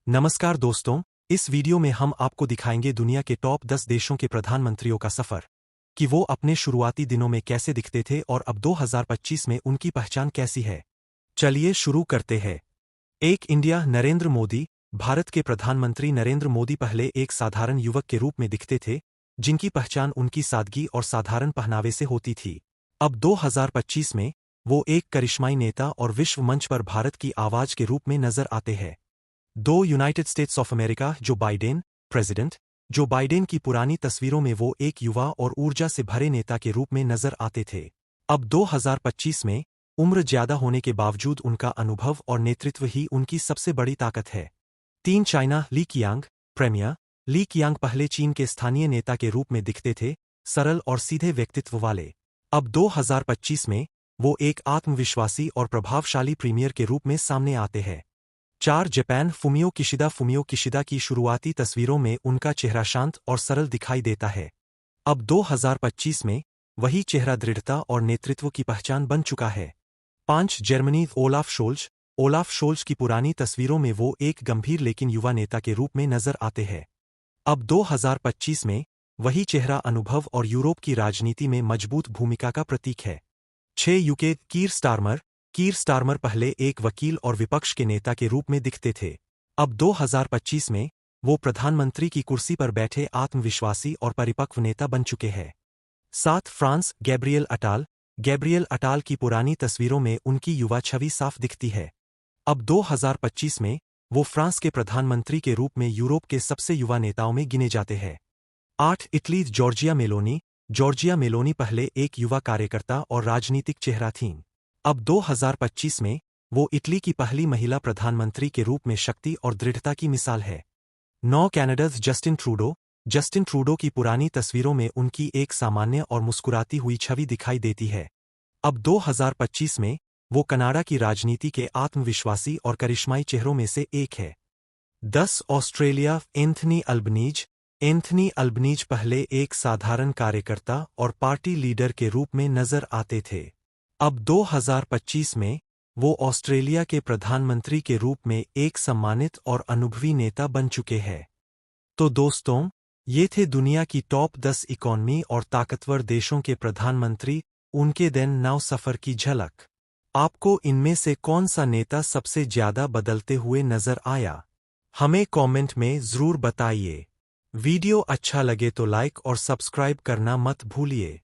नमस्कार दोस्तों, इस वीडियो में हम आपको दिखाएंगे दुनिया के टॉप 10 देशों के प्रधानमंत्रियों का सफर कि वो अपने शुरुआती दिनों में कैसे दिखते थे और अब 2025 में उनकी पहचान कैसी है। चलिए शुरू करते हैं। एक इंडिया नरेंद्र मोदी। भारत के प्रधानमंत्री नरेंद्र मोदी पहले एक साधारण युवक के रूप में दिखते थे, जिनकी पहचान उनकी सादगी और साधारण पहनावे से होती थी। अब 2025 में वो एक करिश्माई नेता और विश्व मंच पर भारत की आवाज के रूप में नजर आते हैं। United states of America president Joe Biden की पुरानी तस्वीरों में वो एक युवा और ऊर्जा से भरे नेता के रूप में नजर आते थे। अब 2025 में उम्र ज्यादा होने के बावजूद उनका अनुभव और नेतृत्व ही उनकी सबसे बड़ी ताकत है। 3 चाइना ली कियांग प्रेमियर ली कियांग पहले चीन के स्थानीय नेता के रूप में दिखते थे, सरल और सीधे व्यक्तित्व वाले। अब 2025 में वो एक आत्मविश्वासी और प्रभावशाली प्रीमियर के रूप में सामने आते हैं। 4 जापान फुमियो किशिदा की शुरुआती तस्वीरों में उनका चेहरा शांत और सरल दिखाई देता है। अब 2025 में वही चेहरा दृढ़ता और नेतृत्व की पहचान बन चुका है। 5 जर्मनी ओलाफ शोल्ज की पुरानी तस्वीरों में वो एक गंभीर लेकिन युवा नेता के रूप में नजर आते हैं। अब 2025 में वही चेहरा अनुभव और यूरोप की राजनीति में मजबूत भूमिका का प्रतीक है। 6 यूके कीर स्टारमर पहले एक वकील और विपक्ष के नेता के रूप में दिखते थे। अब 2025 में वो प्रधानमंत्री की कुर्सी पर बैठे आत्मविश्वासी और परिपक्व नेता बन चुके हैं। 7 फ्रांस गैब्रियल अटाल की पुरानी तस्वीरों में उनकी युवा छवि साफ दिखती है। अब 2025 में वो फ्रांस के प्रधानमंत्री के रूप में यूरोप के सबसे युवा नेताओं में गिने जाते हैं। 8 इटली जॉर्जिया मेलोनी पहले एक युवा कार्यकर्ता और राजनीतिक चेहरा थीं। अब 2025 में वो इटली की पहली महिला प्रधानमंत्री के रूप में शक्ति और दृढ़ता की मिसाल है। 9 कनाडा जस्टिन ट्रूडो की पुरानी तस्वीरों में उनकी एक सामान्य और मुस्कुराती हुई छवि दिखाई देती है। अब 2025 में वो कनाडा की राजनीति के आत्मविश्वासी और करिश्माई चेहरों में से एक है। 10 ऑस्ट्रेलिया एंथनी अल्बनीज पहले एक साधारण कार्यकर्ता और पार्टी लीडर के रूप में नजर आते थे। अब 2025 में वो ऑस्ट्रेलिया के प्रधानमंत्री के रूप में एक सम्मानित और अनुभवी नेता बन चुके हैं। तो दोस्तों, ये थे दुनिया की टॉप 10 इकोनॉमी और ताकतवर देशों के प्रधानमंत्री, उनके दिन नौ सफर की झलक। आपको इनमें से कौन सा नेता सबसे ज्यादा बदलते हुए नजर आया? हमें कमेंट में जरूर बताइए। वीडियो अच्छा लगे तो लाइक और सब्सक्राइब करना मत भूलिए।